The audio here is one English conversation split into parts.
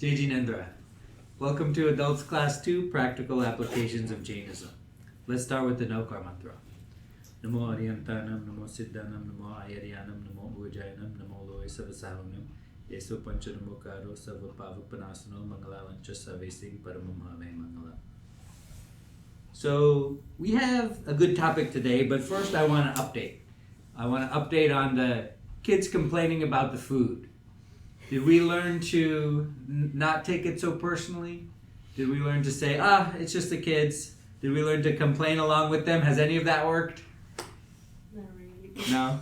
Jai Jinendra. Welcome to Adults Class 2, Practical Applications of Jainism. Let's start with the Nokar mantra. Namo Aryantanam, Namo Siddhanam, Namo Ayaryanam, Namo Ujayanam, Namo Loe Savasahunam, Yeso Panchanamokaro, Savapavapanasano, Mangalavancha Savesing Paramamhave Mangala. So, we have a good topic today, but first I want to update. I want to update on the kids complaining about the food. Did we learn to not take it so personally? Did we learn to say, it's just the kids? Did we learn to complain along with them? Has any of that worked? Not really. No?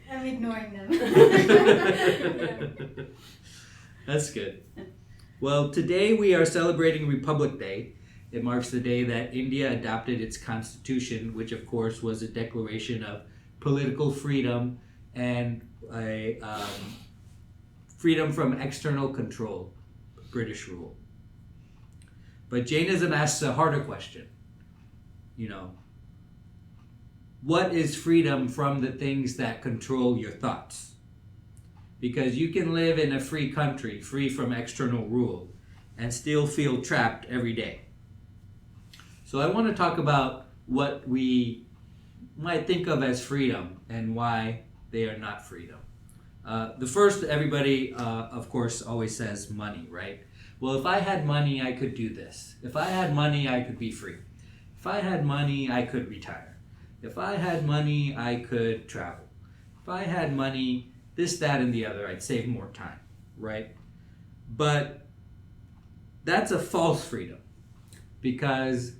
I'm ignoring them. That's good. Well, today we are celebrating Republic Day. It marks the day that India adopted its constitution, which of course was a declaration of political freedom and a freedom from external control, British rule. But Jainism asks a harder question. What is freedom from the things that control your thoughts? Because you can live in a free country, free from external rule, and still feel trapped every day. So I want to talk about what we might think of as freedom and why they are not freedom. The first, everybody, of course, always says money, right? Well, if I had money, I could do this. If I had money, I could be free. If I had money, I could retire. If I had money, I could travel. If I had money, this, that, and the other, I'd save more time, right? But that's a false freedom because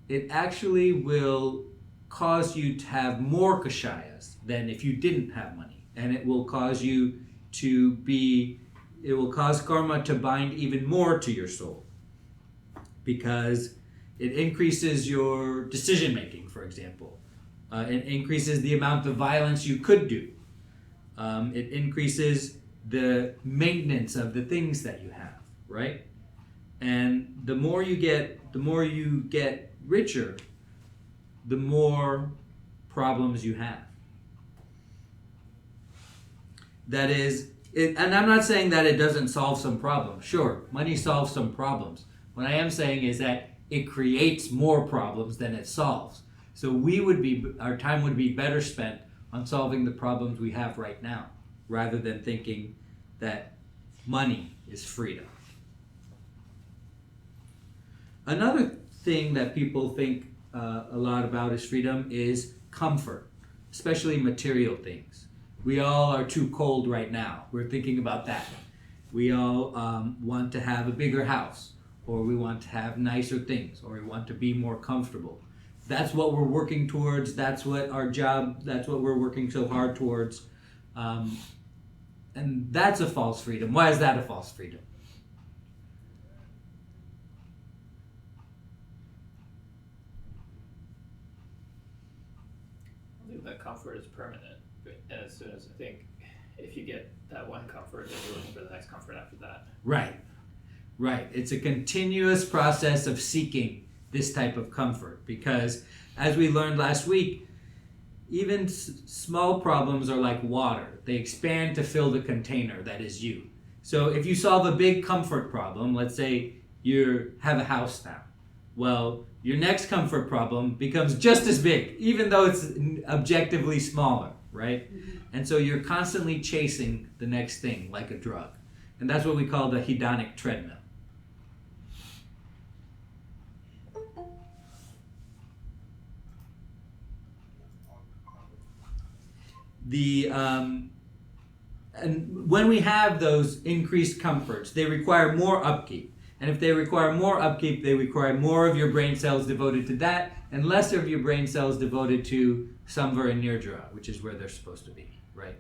it actually will cause you to have more kashayas than if you didn't have money. And it will cause you it will cause karma to bind even more to your soul because it increases your decision making, for example. It increases the amount of violence you could do. It increases the maintenance of the things that you have, right? And the more you get richer, the more problems you have. That is, and I'm not saying that it doesn't solve some problems. Sure, money solves some problems. What I am saying is that it creates more problems than it solves. So our time would be better spent on solving the problems we have right now, rather than thinking that money is freedom. Another thing that people think a lot about as freedom is comfort, especially material things. We all are too cold right now. We're thinking about that. We all want to have a bigger house, or we want to have nicer things, or we want to be more comfortable. That's what we're working towards. That's what we're working so hard towards. And that's a false freedom. Why is that a false freedom? I think that comfort is permanent. And as soon as I think if you get that one comfort, then you're looking for the next comfort after that. Right. It's a continuous process of seeking this type of comfort because, as we learned last week, even small problems are like water. They expand to fill the container that is you. So if you solve a big comfort problem, let's say you have a house now, well, your next comfort problem becomes just as big, even though it's objectively smaller, right? Mm-hmm. And so you're constantly chasing the next thing like a drug. And that's what we call the hedonic treadmill. And when we have those increased comforts, they require more upkeep. And if they require more upkeep, they require more of your brain cells devoted to that, and less of your brain cells devoted to Samvara and Nirdra, which is where they're supposed to be, right?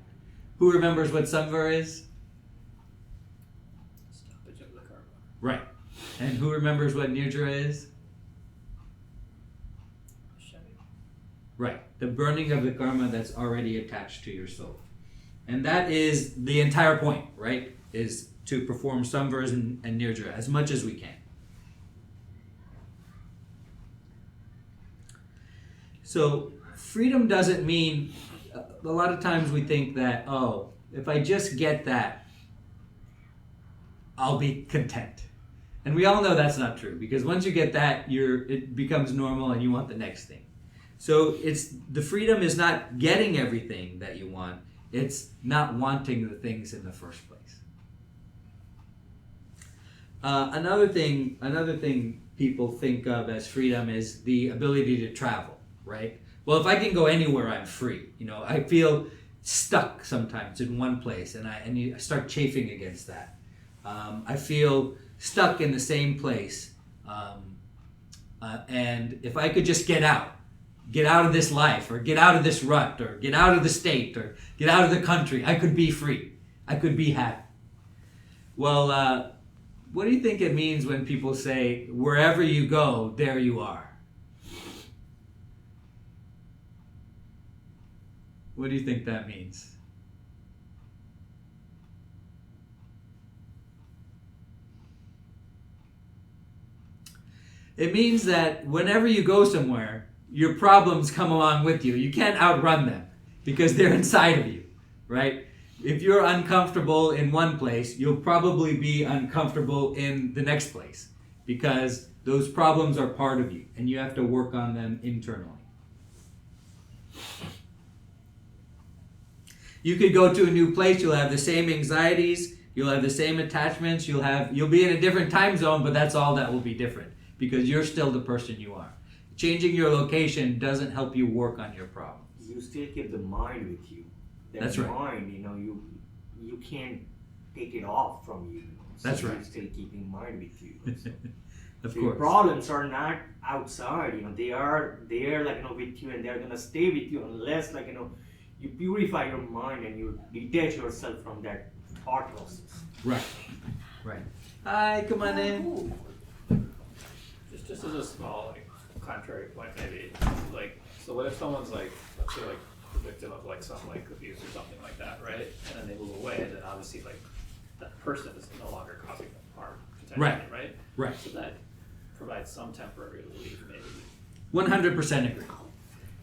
Who remembers what Samvara is? Stoppage of the karma. Right. And who remembers what Nirdra is? Shedding. Right. The burning of the karma that's already attached to your soul. And that is the entire point, right? Is to perform samvaras and nirdra as much as we can. So freedom doesn't mean, a lot of times we think that, if I just get that, I'll be content. And we all know that's not true, because once you get that, it becomes normal and you want the next thing. So the freedom is not getting everything that you want, it's not wanting the things in the first place. Another thing people think of as freedom is the ability to travel, right? Well, if I can go anywhere, I'm free. I feel stuck sometimes in one place, and I start chafing against that. I feel stuck in the same place, and if I could just get out of this life, or get out of this rut, or get out of the state, or get out of the country, I could be free. I could be happy. Well, what do you think it means when people say, wherever you go, there you are? What do you think that means? It means that whenever you go somewhere, your problems come along with you. You can't outrun them because they're inside of you, right? If you're uncomfortable in one place, you'll probably be uncomfortable in the next place because those problems are part of you and you have to work on them internally. You could go to a new place, you'll have the same anxieties, you'll have the same attachments, you'll be in a different time zone, but that's all that will be different because you're still the person you are. Changing your location doesn't help you work on your problems. You still keep the mind with you. That's right. Mind, you can't take it off from you. So That's right. You're still keeping mind with you. So. Of So your course. problems are not outside. They are there, with you, and they're gonna stay with you unless, you purify your mind and you detach yourself from that thought process. Right. Hi, come on in. Just as a small contrary point, maybe so what if someone's let's say the victim of some abuse or something like that, right? And then they move away, and then obviously that person is no longer causing them harm potentially, right? Right. So that provides some temporary relief, maybe. 100% agree.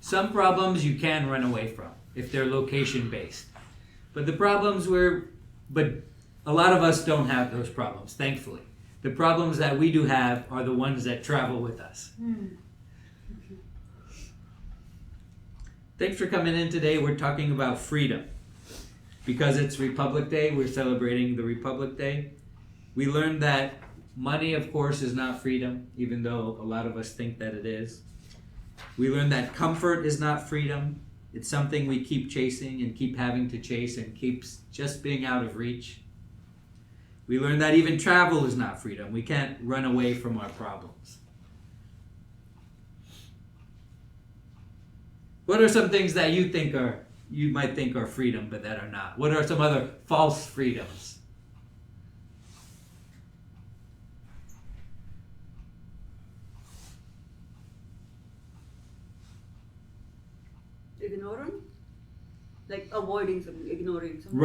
Some problems you can run away from if they're location based. But but a lot of us don't have those problems, thankfully. The problems that we do have are the ones that travel with us. Thanks for coming in today. We're talking about freedom. Because it's Republic Day, we're celebrating the Republic Day. We learned that money, of course, is not freedom, even though a lot of us think that it is. We learned that comfort is not freedom. It's something we keep chasing and keep having to chase and keeps just being out of reach. We learned that even travel is not freedom. We can't run away from our problems. What are some things that you might think are freedom, but that are not? What are some other false freedoms? Ignoring? Avoiding something, ignoring something.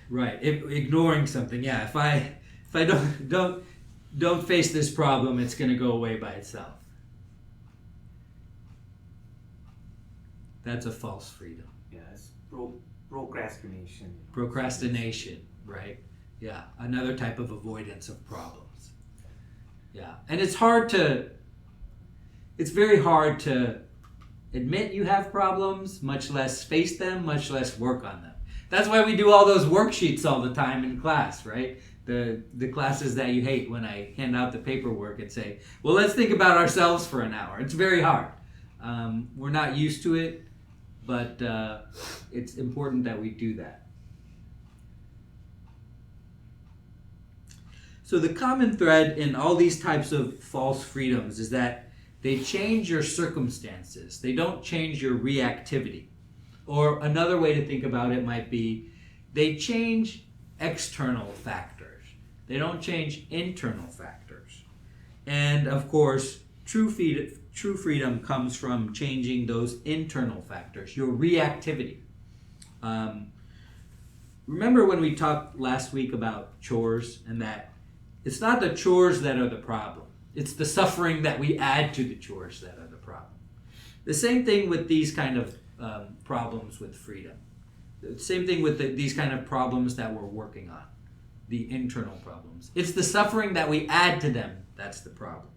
Right. Ignoring something. Yeah. If I don't face this problem, it's going to go away by itself. That's a false freedom. Yeah, it's procrastination. Procrastination, right? Yeah, another type of avoidance of problems. Yeah, and it's very hard to admit you have problems, much less face them, much less work on them. That's why we do all those worksheets all the time in class, right? The classes that you hate, when I hand out the paperwork and say, well, let's think about ourselves for an hour. It's very hard. We're not used to it, but it's important that we do that. So the common thread in all these types of false freedoms is that they change your circumstances. They don't change your reactivity. Or another way to think about it might be, they change external factors. They don't change internal factors. And of course, true freedom comes from changing those internal factors, your reactivity. Remember when we talked last week about chores, and that it's not the chores that are the problem. It's the suffering that we add to the chores that are the problem. The same thing with these kind of problems with freedom. The same thing with these kind of problems that we're working on. the internal problems. It's the suffering that we add to them that's the problem.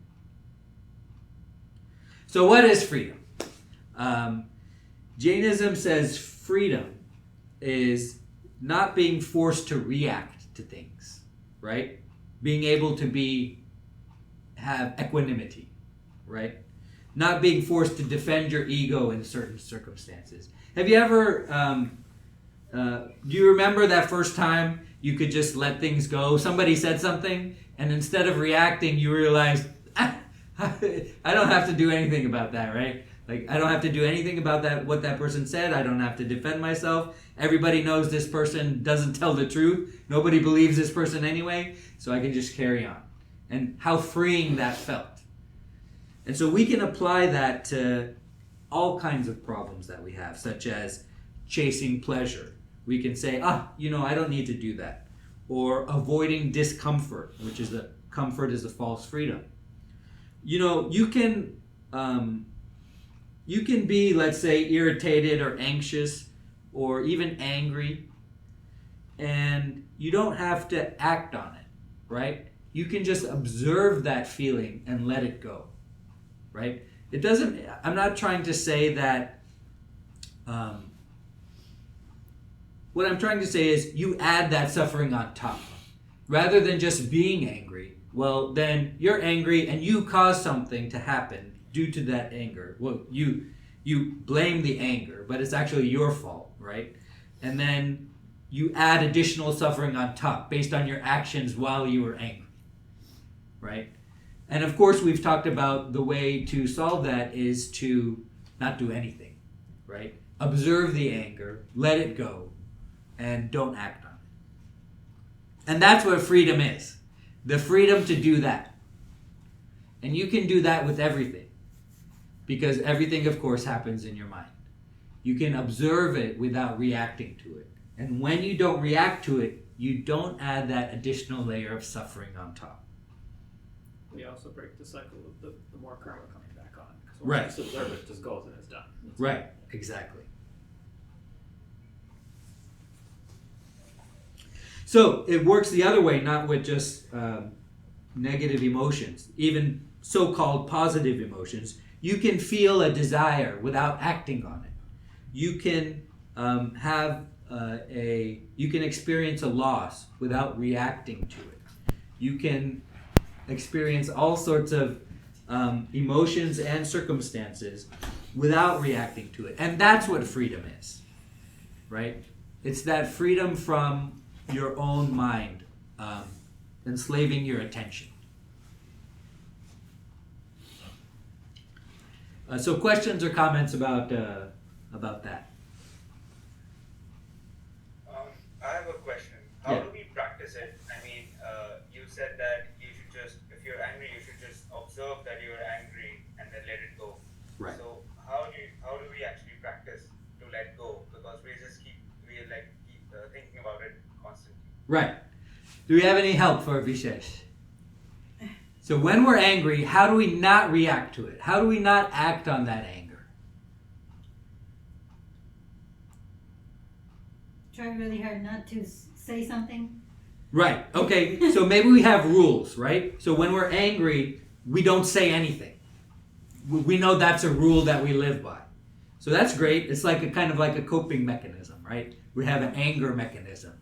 So what is freedom? Jainism says freedom is not being forced to react to things, right? Being able to have equanimity, right? Not being forced to defend your ego in certain circumstances. Have you ever, do you remember that first time you could just let things go? Somebody said something, and instead of reacting, you realized, I don't have to do anything about that, right? Like, I don't have to do anything about that, what that person said. I don't have to defend myself. Everybody knows this person doesn't tell the truth. Nobody believes this person anyway, so I can just carry on. And how freeing that felt. And so we can apply that to all kinds of problems that we have, such as chasing pleasure. We can say, I don't need to do that. Or avoiding discomfort, which is comfort is a false freedom. You can be, let's say, irritated or anxious or even angry, and you don't have to act on it, right? You can just observe that feeling and let it go, right? I'm not trying to say that, what I'm trying to say is you add that suffering on top. Rather than just being angry, well, then you're angry and you cause something to happen due to that anger. Well, you blame the anger, but it's actually your fault, right? And then you add additional suffering on top based on your actions while you were angry, right? And of course, we've talked about the way to solve that is to not do anything, right? Observe the anger, let it go, and don't act on it. And that's what freedom is. The freedom to do that. And you can do that with everything. Because everything, of course, happens in your mind. You can observe it without reacting to it. And when you don't react to it, you don't add that additional layer of suffering on top. We also break the cycle of the more karma coming back on. Because Right. once you just observe it, it just goes and it's done. Right, exactly. So it works the other way, not with just negative emotions, even so-called positive emotions. You can feel a desire without acting on it. You can you can experience a loss without reacting to it. You can experience all sorts of emotions and circumstances without reacting to it. And that's what freedom is, right? It's that freedom from your own mind, enslaving your attention. So questions or comments about that? I have a question. How do we practice it? I mean, you said that you should just, if you're angry, you should just observe that you're angry and then let it go. Right. So how do we actually practice to let go? Because we keep thinking about it constantly. Right. Do we have any help for Vishesh? So when we're angry, how do we not react to it? How do we not act on that anger? Try really hard not to say something. Right. Okay. So maybe we have rules, right? So when we're angry, we don't say anything. We know that's a rule that we live by. So that's great. It's like a kind of like a coping mechanism, right? We have an anger mechanism.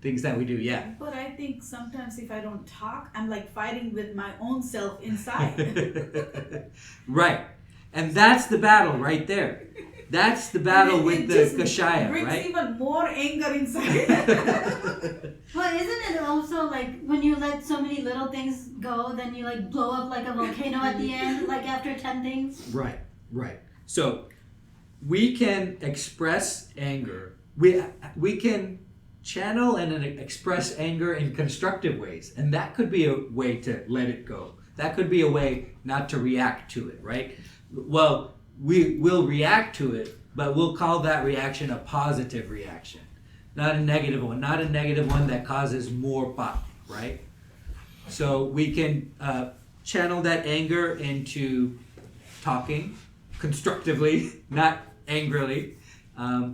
Things that we do, yeah. But I think sometimes if I don't talk, I'm like fighting with my own self inside. Right. And that's the battle right there. That's the battle with the Kashaya, brings right? even more anger inside. Well, isn't it also like when you let so many little things go, then you like blow up like a volcano at the end, like after 10 things? Right, right. So we can express anger. We can channel and express anger in constructive ways. And that could be a way to let it go. That could be a way not to react to it, right? Well, we will react to it, but we'll call that reaction a positive reaction, not a negative one, not a negative one that causes more pop, right? So we can channel that anger into talking constructively, not angrily.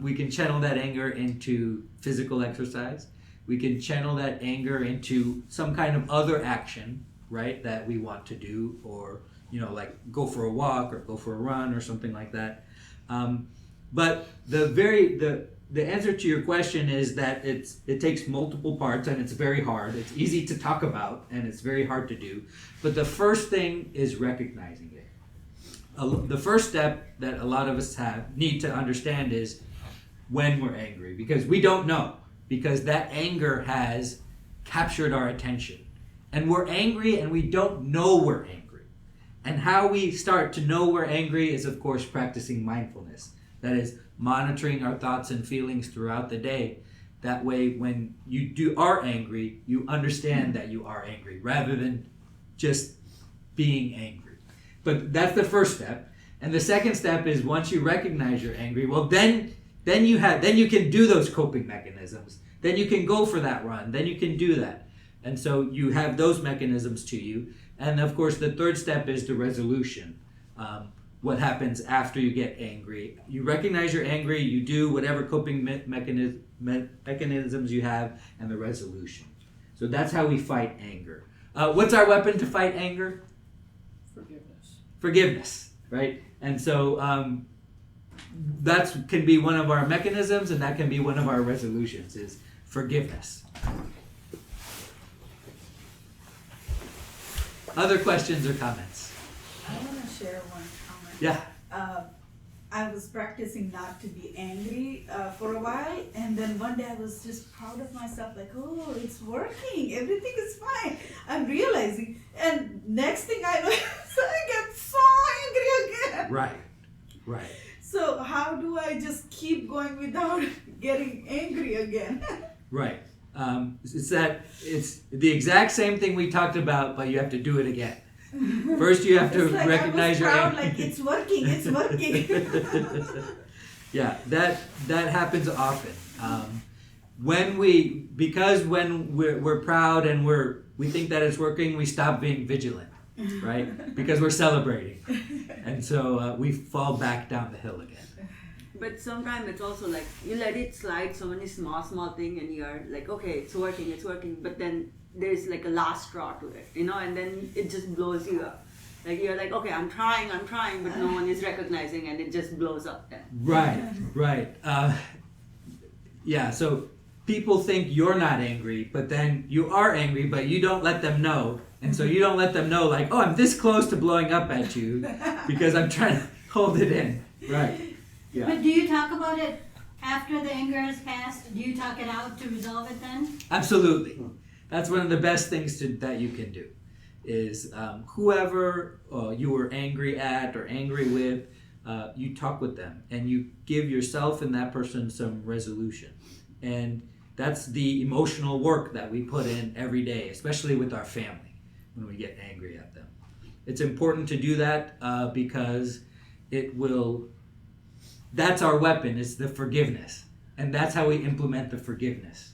We can channel that anger into physical exercise. We can channel that anger into some kind of other action, right, that we want to do, or, like go for a walk or go for a run or something like that. But the answer to your question is that it takes multiple parts, and it's very hard. It's easy to talk about, and it's very hard to do. But the first thing is recognizing it. The first step that a lot of us need to understand is when we're angry, because we don't know, because that anger has captured our attention. And we're angry and we don't know we're angry. And how we start to know we're angry is, of course, practicing mindfulness. That is, monitoring our thoughts and feelings throughout the day. That way, when you are angry, you understand that you are angry, rather than just being angry. But that's the first step. And the second step is, once you recognize you're angry, well, then you can do those coping mechanisms. Then you can go for that run. Then you can do that. And so you have those mechanisms to you. And of course, the third step is the resolution. What happens after you get angry? You recognize you're angry. You do whatever coping mechanisms you have, and the resolution. So that's how we fight anger. What's our weapon to fight anger? Forgiveness, right? And so that can be one of our mechanisms, and that can be one of our resolutions, is forgiveness. Other questions or comments? I want to share one comment. Yeah. I was practicing not to be angry for a while, and then one day I was just proud of myself, like, oh, it's working, everything is fine. I'm realizing, and next thing I know, I get so angry again. Right. So how do I just keep going without getting angry again? Right. It's the exact same thing we talked about, but you have to do it again. First, you have to It's like recognize your proud, anger. like it's working. Yeah, that happens often. When we're proud and we think that it's working, we stop being vigilant, right? Because we're celebrating, and so we fall back down the hill again. But sometimes it's also like you let it slide so many small thing, and you're like, okay, it's working. But then there's like a last straw to it, and then it just blows you up. Like you're like, okay, I'm trying, but no one is recognizing, and it just blows up then. Right. Yeah. So people think you're not angry, but then you are angry, but you don't let them know, and so you don't let them know, like, oh, I'm this close to blowing up at you because I'm trying to hold it in. Right. Yeah. But do you talk about it after the anger has passed? Do you talk it out to resolve it then? Absolutely. That's one of the best things that you can do, is whoever you were angry at or angry with, you talk with them and you give yourself and that person some resolution. And that's the emotional work that we put in every day, especially with our family when we get angry at them. It's important to do that because that's our weapon, is the forgiveness. And that's how we implement the forgiveness.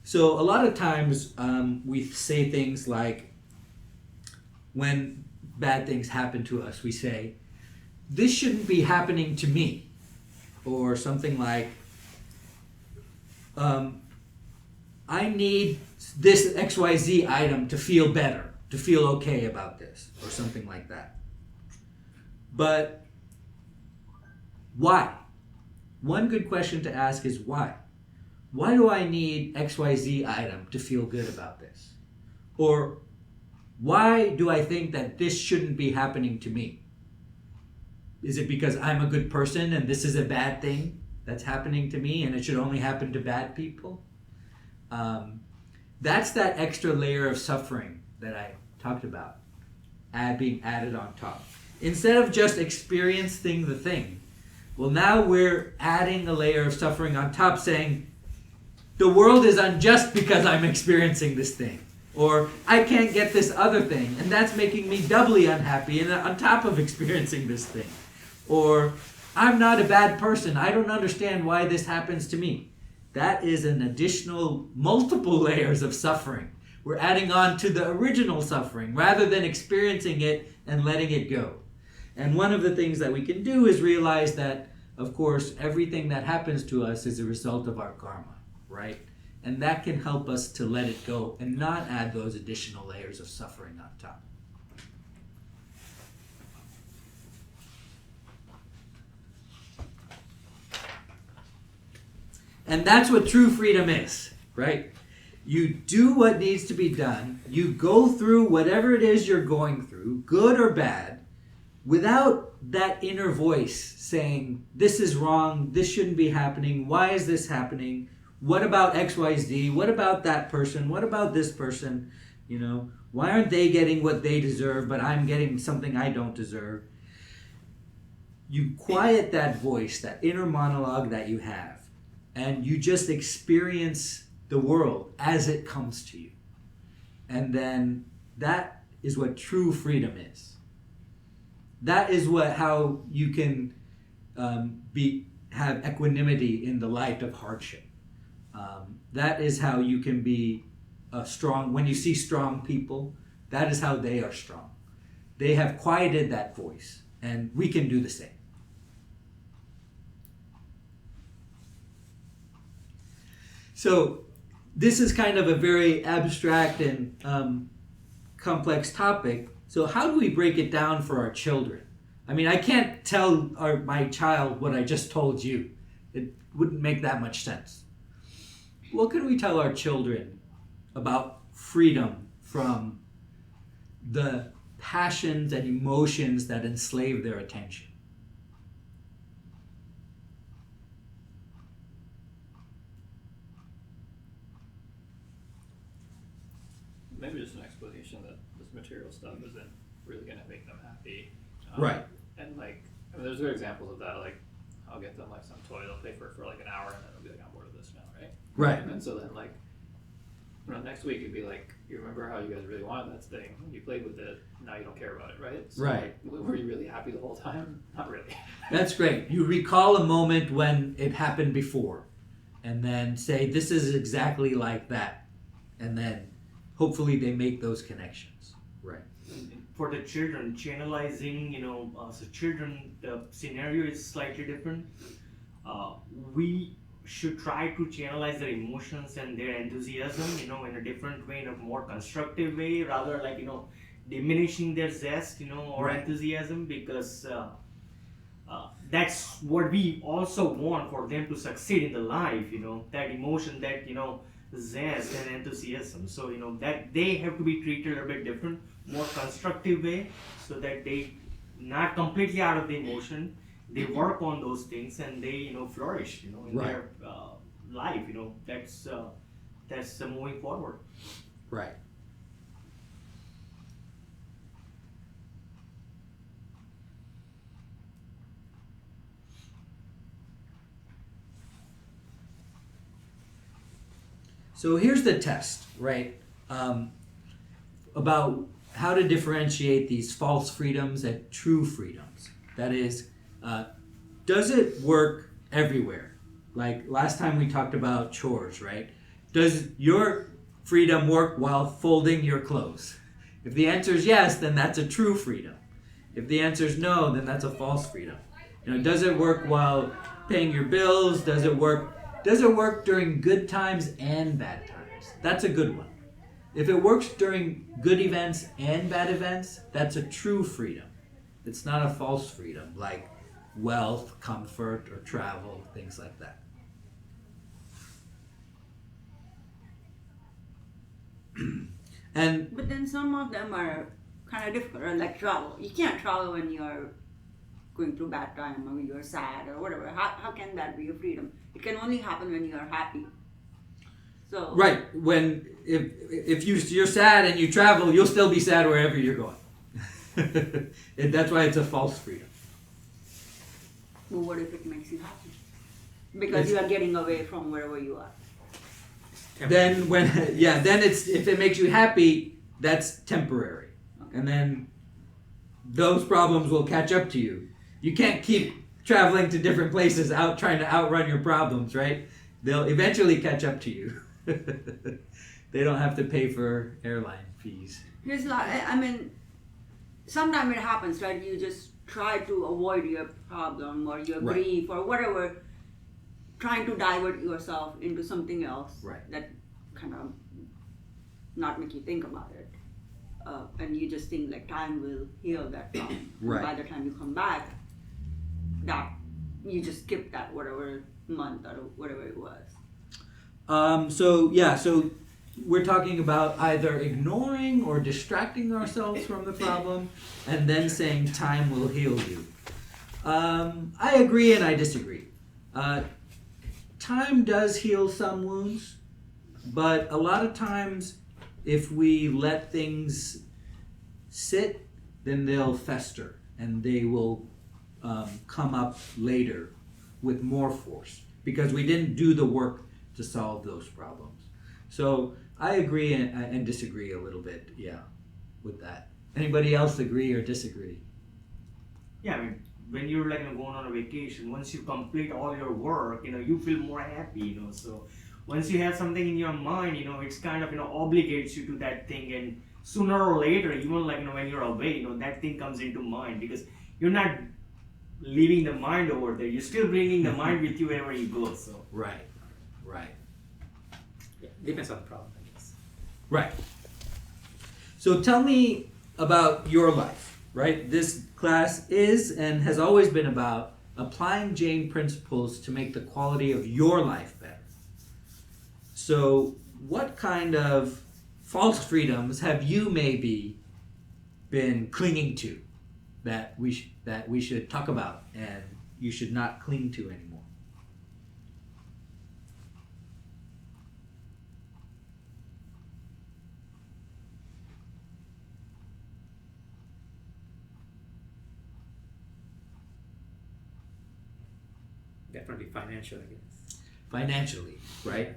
So a lot of times we say things like, when bad things happen to us, we say, this shouldn't be happening to me. Or something like, I need this XYZ item to feel better, to feel okay about this, or something like that. But why? One good question to ask is why? Why do I need XYZ item to feel good about this? Or why do I think that this shouldn't be happening to me? Is it because I'm a good person and this is a bad thing that's happening to me and it should only happen to bad people? That's that extra layer of suffering that I talked about, being added on top. Instead of just experiencing the thing, well, now we're adding a layer of suffering on top, saying, the world is unjust because I'm experiencing this thing. Or I can't get this other thing, and that's making me doubly unhappy and on top of experiencing this thing. Or I'm not a bad person. I don't understand why this happens to me. That is an additional multiple layers of suffering. We're adding on to the original suffering rather than experiencing it and letting it go. And one of the things that we can do is realize that of course, everything that happens to us is a result of our karma, right? And that can help us to let it go and not add those additional layers of suffering on top. And that's what true freedom is, right? You do what needs to be done. You go through whatever it is you're going through, good or bad, without that inner voice saying, this is wrong, this shouldn't be happening, why is this happening? What about XYZ? What about that person? What about this person? You know, why aren't they getting what they deserve, but I'm getting something I don't deserve? You quiet that voice, that inner monologue that you have, and you just experience the world as it comes to you. And then that is what true freedom is. That is how you can have equanimity in the light of hardship. That is how you can be strong. When you see strong people, that is how they are strong. They have quieted that voice, and we can do the same. So this is kind of a very abstract and complex topic. So how do we break it down for our children? I mean, I can't tell my child what I just told you. It wouldn't make that much sense. What can we tell our children about freedom from the passions and emotions that enslave their attention? Maybe just an explanation that this material stuff isn't really going to make them happy. Right. And like, I mean, there's good examples of that. Like, I'll get them like some toy, they'll pay for it for like an hour, and then they'll be like, I'm bored of this now, right? Right. And then so then like, you know, next week it'd be like, you remember how you guys really wanted that thing, you played with it, now you don't care about it, right? So Right. Like, were you really happy the whole time? Not really. That's great. You recall a moment when it happened before, and then say, this is exactly like that. And then hopefully they make those connections. Right. For the children, channelizing, so children, the scenario is slightly different. We should try to channelize their emotions and their enthusiasm, in a different way, in a more constructive way, rather like, diminishing their zest, or Right. enthusiasm, because that's what we also want for them to succeed in the life, that emotion, that, zest and enthusiasm. So, that they have to be treated a bit different, more constructive way, so that they not completely out of the emotion, they work on those things and they, flourish, in Right. their life, that's moving forward. Right. So here's the test, right? About how to differentiate these false freedoms and true freedoms. That is, does it work everywhere? Like last time we talked about chores, right? Does your freedom work while folding your clothes? If the answer is yes, then that's a true freedom. If the answer is no, then that's a false freedom. Does it work while paying your bills? Does it work during good times and bad times? That's a good one. If it works during good events and bad events, that's a true freedom. It's not a false freedom, like wealth, comfort, or travel, things like that. But then some of them are kind of difficult, like travel. You can't travel when you're going through bad time or you're sad or whatever. How can that be a freedom? It can only happen when you're happy. So Right. If you're sad and you travel, you'll still be sad wherever you're going. And that's why it's a false freedom. Well, what if it makes you happy? Because you are getting away from wherever you are. Then if it makes you happy, that's temporary. And then those problems will catch up to you. You can't keep traveling to different places trying to outrun your problems, right? They'll eventually catch up to you. They don't have to pay for airline fees. Sometimes it happens, right? You just try to avoid your problem or your Right. grief or whatever, trying to divert yourself into something else Right. that kind of not make you think about it. And you just think like time will heal that problem. And Right. by the time you come back, that you just skip that whatever month or whatever it was. So we're talking about either ignoring or distracting ourselves from the problem and then saying time will heal you. I agree and I disagree. Time does heal some wounds, but a lot of times if we let things sit, then they'll fester and they will come up later with more force because we didn't do the work to solve those problems. So I agree and disagree a little bit, with that. Anybody else agree or disagree? Yeah, I mean, when you're like going on a vacation, once you complete all your work, you feel more happy, So once you have something in your mind, it's kind of obligates you to that thing, and sooner or later, even like when you're away, that thing comes into mind because you're not leaving the mind over there. You're still bringing the mind with you wherever you go. So Right. Yeah, depends on the problem, I guess. Right. So tell me about your life, right? This class is and has always been about applying Jain principles to make the quality of your life better. So what kind of false freedoms have you maybe been clinging to that we should talk about and you should not cling to anymore? Definitely financial, I guess. Financially, right?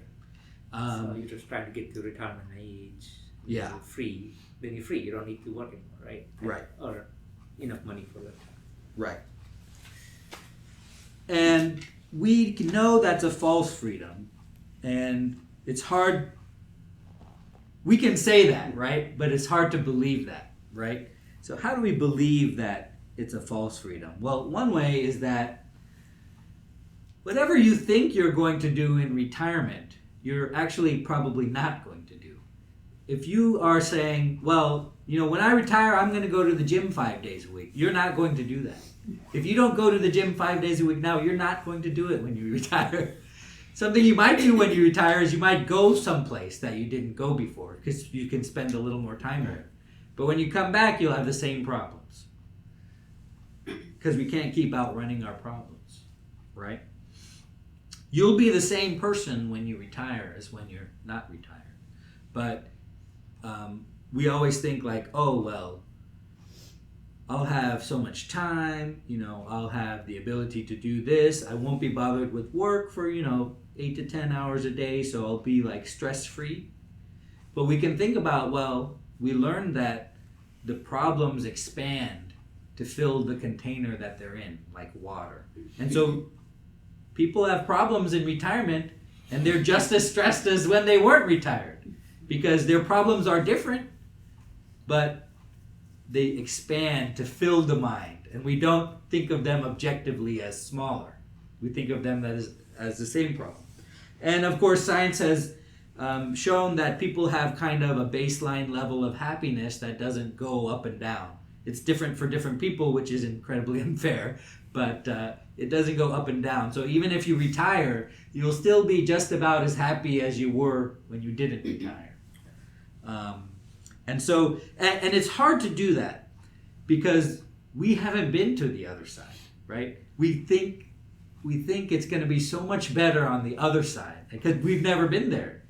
So you're just trying to get to retirement age. Yeah. You're free. When you're free, you don't need to work anymore, right? Right. Or enough money for that. Right. And we know that's a false freedom, and it's hard. We can say that, right? But it's hard to believe that, right? So how do we believe that it's a false freedom? Well, one way is that whatever you think you're going to do in retirement, you're actually probably not going to do. If you are saying, well, when I retire, I'm going to go to the gym 5 days a week, you're not going to do that. If you don't go to the gym 5 days a week now, you're not going to do it when you retire. Something you might do when you retire is you might go someplace that you didn't go before because you can spend a little more time there. But when you come back, you'll have the same problems because we can't keep outrunning our problems, right? You'll be the same person when you retire as when you're not retired. But we always think like, oh, well, I'll have so much time, I'll have the ability to do this. I won't be bothered with work for, 8 to 10 hours a day, so I'll be like stress-free. But we can think about, well, we learned that the problems expand to fill the container that they're in, like water. And so people have problems in retirement, and they're just as stressed as when they weren't retired because their problems are different, but they expand to fill the mind. And we don't think of them objectively as smaller. We think of them as the same problem. And of course, science has shown that people have kind of a baseline level of happiness that doesn't go up and down. It's different for different people, which is incredibly unfair, but it doesn't go up and down. So even if you retire, you'll still be just about as happy as you were when you didn't retire. And it's hard to do that because we haven't been to the other side, right? We think it's going to be so much better on the other side because we've never been there.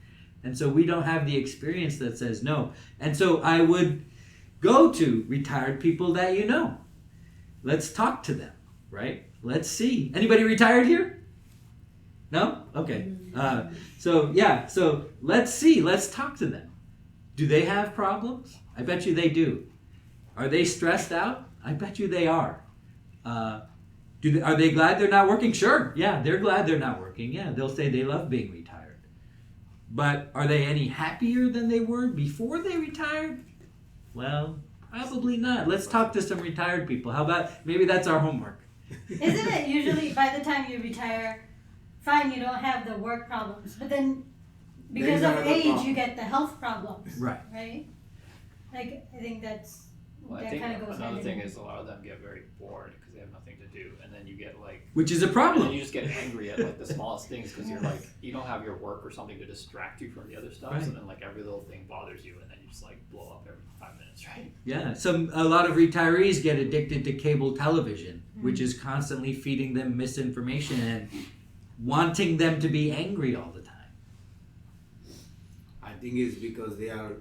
And so we don't have the experience that says no. And so I would go to retired people that you know. Let's talk to them, right? Let's see. Anybody retired here? No? Okay. So let's see. Let's talk to them. Do they have problems? I bet you they do. Are they stressed out? I bet you they are. Are they glad they're not working? Sure. Yeah, they're glad they're not working. Yeah, they'll say they love being retired. But are they any happier than they were before they retired? Well, Probably not. Let's talk to some retired people. How about maybe that's our homework? Isn't it usually by the time you retire, fine, you don't have the work problems, but then because There's of another age, problem. you get the health problems, Right. right? Like, I think that's, Well, I that think kind of goes another hand in thing hand. is a lot of them get very bored because they have nothing to do, and then you get like, Which is a and then problem. you just get angry at like the smallest things because you're like, you don't have your work or something to distract you from the other stuff, so Right. then like every little thing bothers you, and then you just like blow up every 5 minutes, right? Yeah. A lot of retirees get addicted to cable television, which is constantly feeding them misinformation and wanting them to be angry all the time. I think it's because they are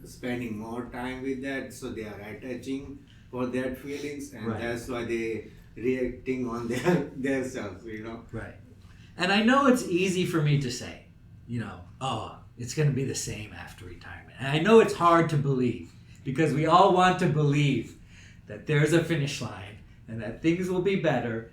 spending more time with that, so they are attaching for that feelings, and Right. that's why they reacting on their self, Right. And I know it's easy for me to say, oh, it's going to be the same after retirement. And I know it's hard to believe because we all want to believe that there's a finish line and that things will be better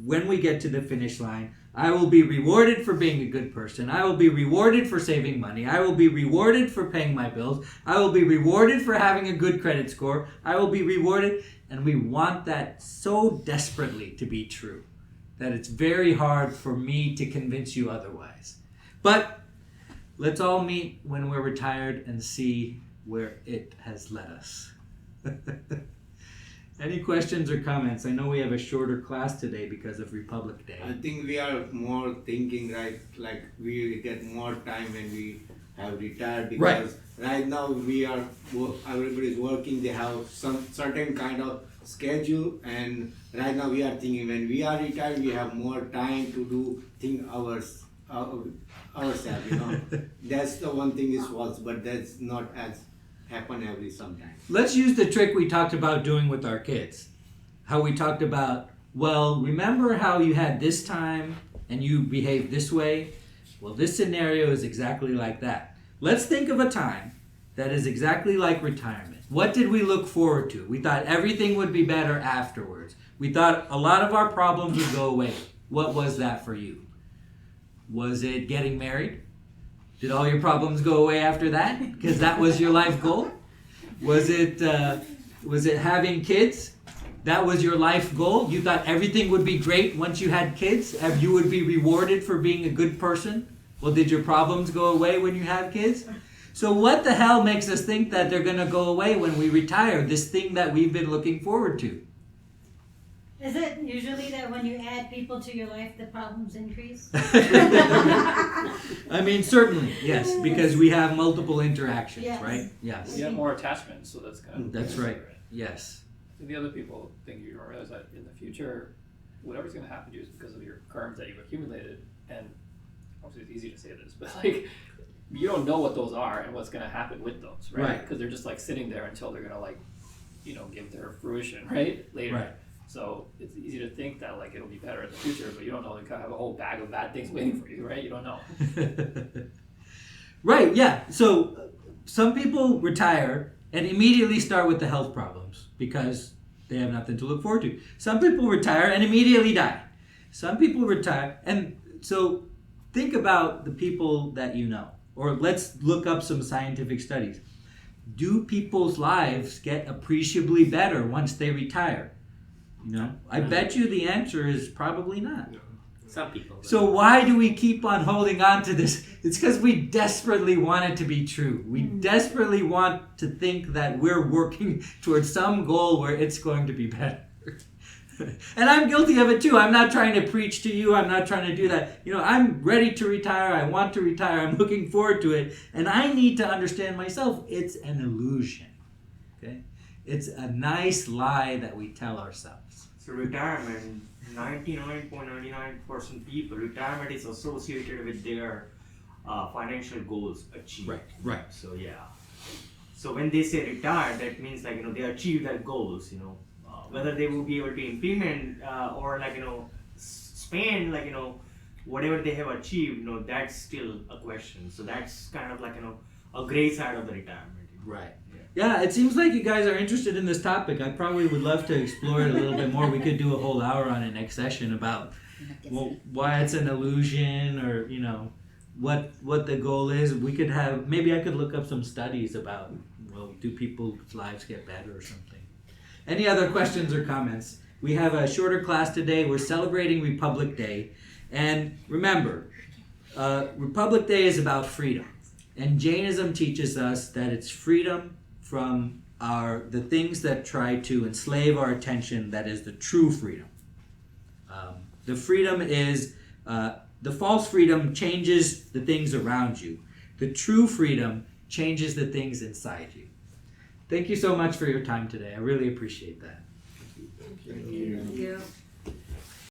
when we get to the finish line. I will be rewarded for being a good person. I will be rewarded for saving money. I will be rewarded for paying my bills. I will be rewarded for having a good credit score. I will be rewarded. And we want that so desperately to be true that it's very hard for me to convince you otherwise. But let's all meet when we're retired and see where it has led us. Any questions or comments? I know we have a shorter class today because of Republic Day. I think we are more thinking like we get more time when we have retired, because right now everybody's working, they have some certain kind of schedule, and right now we are thinking when we are retired we have more time to do things ourselves, That's the one thing is false, but that's not as happen every sometime. Let's use the trick we talked about doing with our kids. How we talked about, well, remember how you had this time and you behaved this way? Well, this scenario is exactly like that. Let's think of a time that is exactly like retirement. What did we look forward to? We thought everything would be better afterwards. We thought a lot of our problems would go away. What was that for you? Was it getting married? Did all your problems go away after that? Because that was your life goal? Was it having kids? That was your life goal? You thought everything would be great once you had kids? You would be rewarded for being a good person? Well, did your problems go away when you have kids? So what the hell makes us think that they're going to go away when we retire, this thing that we've been looking forward to? Is it usually that when you add people to your life, the problems increase? I mean, certainly, yes, because we have multiple interactions, Yes. right? Yes. You have more attachment, so that's kind of That's right. Yes. And the other people think you don't realize that in the future, whatever's going to happen to you is because of your karmas that you've accumulated. And obviously, it's easy to say this, but like, you don't know what those are and what's going to happen with those, right? Right. Because they're just like sitting there until they're going to like, give their fruition, right? Later. Right. So it's easy to think that like it'll be better in the future, but you don't know. You kind of have a whole bag of bad things waiting for you, right? You don't know. Right, yeah. So some people retire and immediately start with the health problems because they have nothing to look forward to. Some people retire and immediately die. Some people retire, and so think about the people that you know. Or let's look up some scientific studies. Do people's lives get appreciably better once they retire? I bet you the answer is probably not. Some people. So why do we keep on holding on to this? It's because we desperately want it to be true. We desperately want to think that we're working towards some goal where it's going to be better. And I'm guilty of it too. I'm not trying to preach to you. I'm not trying to do that. I'm ready to retire. I want to retire. I'm looking forward to it. And I need to understand myself. It's an illusion. Okay? It's a nice lie that we tell ourselves. So retirement, 99.99% people, retirement is associated with their financial goals achieved. Right. So yeah. So when they say retire, that means they achieve their goals. Whether they will be able to implement or spend whatever they have achieved. That's still a question. So that's kind of a gray side of the retirement. Right. Yeah, it seems like you guys are interested in this topic. I probably would love to explore it a little bit more. We could do a whole hour on it next session about why it's an illusion, or what the goal is. We could have, maybe I could look up some studies about Well, do people's lives get better or something? Any other questions or comments? We have a shorter class today. We're celebrating Republic Day. And remember, Republic Day is about freedom. And Jainism teaches us that it's freedom from the things that try to enslave our attention that is the true freedom. The freedom is, the false freedom changes the things around you. The true freedom changes the things inside you. Thank you so much for your time today. I really appreciate that. Thank you. Thank you.